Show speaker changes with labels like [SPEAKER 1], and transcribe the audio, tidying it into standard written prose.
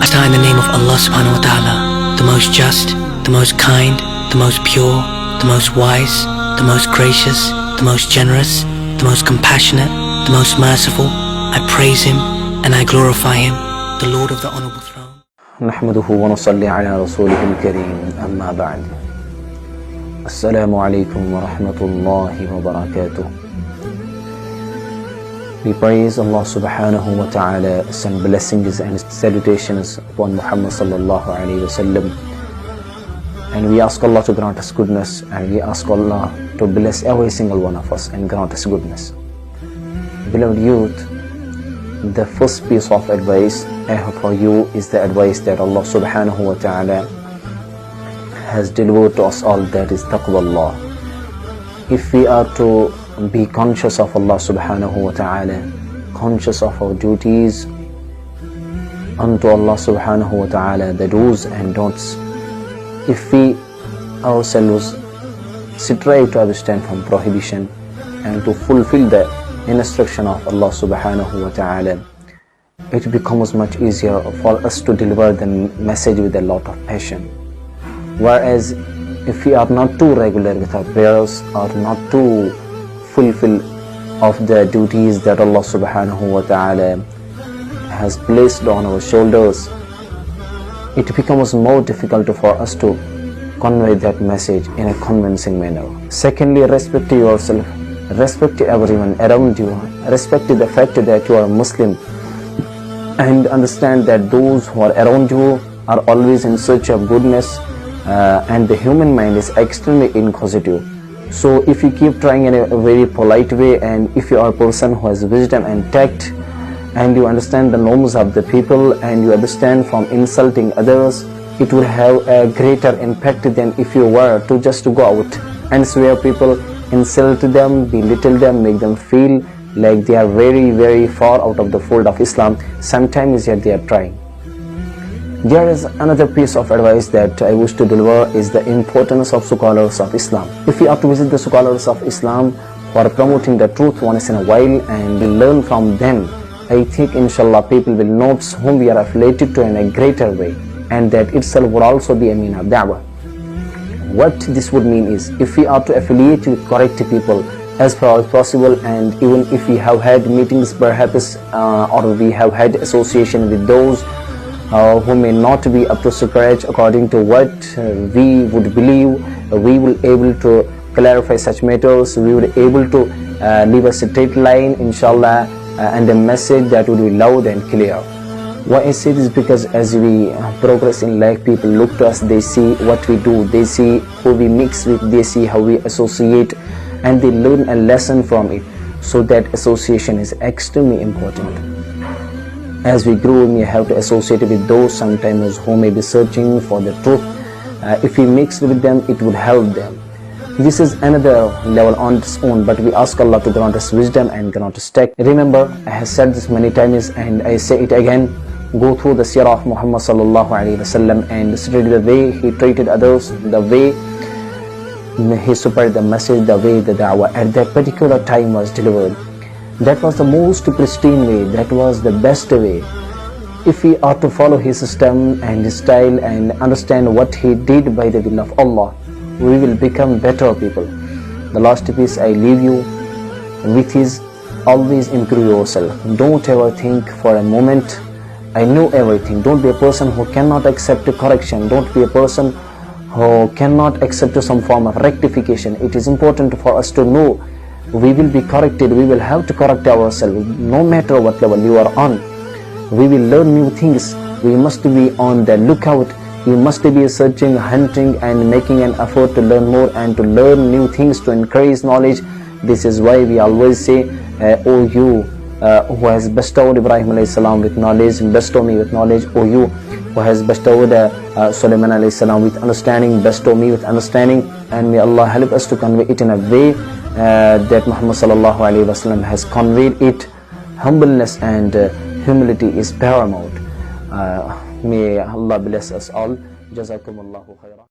[SPEAKER 1] I start in the name of Allah subhanahu wa ta'ala, the most just, the most kind, the most pure, the most wise, the most gracious, the most generous, the most compassionate, the most merciful. I praise Him and I glorify Him, the Lord of the Honourable Throne.
[SPEAKER 2] نحمده ونصلي على رسوله الكريم أما بعد. السلام عليكم ورحمة الله وبركاته. We praise Allah subhanahu wa ta'ala, send blessings and salutations upon Muhammad sallallahu alayhi wa sallam. And we ask Allah to grant us goodness, and we ask Allah to bless every single one of us and grant us goodness. Beloved youth, the first piece of advice I have for you is the advice that Allah subhanahu wa ta'ala has delivered to us all, that is taqwallah. If we are to be conscious of Allah subhanahu wa ta'ala, conscious of our duties unto Allah subhanahu wa ta'ala, the do's and don'ts, if we ourselves strive to abstain from prohibition and to fulfill the instruction of Allah subhanahu wa ta'ala, it becomes much easier for us to deliver the message with a lot of passion. Whereas if we are not too regular with our prayers, or not too fulfill of the duties that Allah subhanahu wa ta'ala has placed on our shoulders, it becomes more difficult for us to convey that message in a convincing manner. Secondly, respect yourself, respect everyone around you, respect the fact that you are a Muslim, and understand that those who are around you are always in search of goodness, and the human mind is extremely inquisitive. So if you keep trying in a very polite way, and if you are a person who has wisdom and tact, and you understand the norms of the people, and you understand from insulting others, it will have a greater impact than if you were to just go out and swear people, insult them, belittle them, make them feel like they are very, very far out of the fold of Islam. Sometimes yet they are trying. There is another piece of advice that I wish to deliver, is the importance of scholars of Islam. If we are to visit the scholars of Islam who are promoting the truth once in a while and learn from them, I think inshallah people will notice whom we are affiliated to in a greater way, and that itself would also be a mean of da'wah. What this would mean is, if we are to affiliate with correct people as far as possible, and even if we have had meetings perhaps, or we have had association with those who may not be up to scratch according to what we would believe, we will able to clarify such matters, we would able to leave a straight line inshallah, and a message that would be loud and clear. Why I say this, because as we progress in life, people look to us, they see what we do, they see who we mix with, they see how we associate, and they learn a lesson from it. So that association is extremely important. As we grow, we have to associate with those sometimes who may be searching for the truth. If we mix with them, it would help them. This is another level on its own, but we ask Allah to grant us wisdom and grant us tact. Remember, I have said this many times and I say it again, go through the seerah of Muhammad sallallahu alayhi wa sallam and study the way he treated others, the way he spread the message, the way the da'wah at that particular time was delivered. That was the most pristine way, that was the best way. If we are to follow his system and his style and understand what he did by the will of Allah, we will become better people. The last piece I leave you with is, always improve yourself. Don't ever think for a moment, I know everything. Don't be a person who cannot accept a correction. Don't be a person who cannot accept some form of rectification. It is important for us to know we will be corrected, we will have to correct ourselves no matter what level you are on. We will learn new things. We must be on the lookout. We must be searching, hunting and making an effort to learn more and to learn new things, to increase knowledge. This is why we always say, O you who has bestowed Ibrahim alayhi salam with knowledge, bestow me with knowledge. O you who has bestowed Sulaiman alayhi salam with understanding, bestow me with understanding. And may Allah help us to convey it in a way that Muhammad sallallahu alayhi wa sallam has conveyed it. Humbleness and humility is paramount. May Allah bless us all. Jazakumullahu khairan.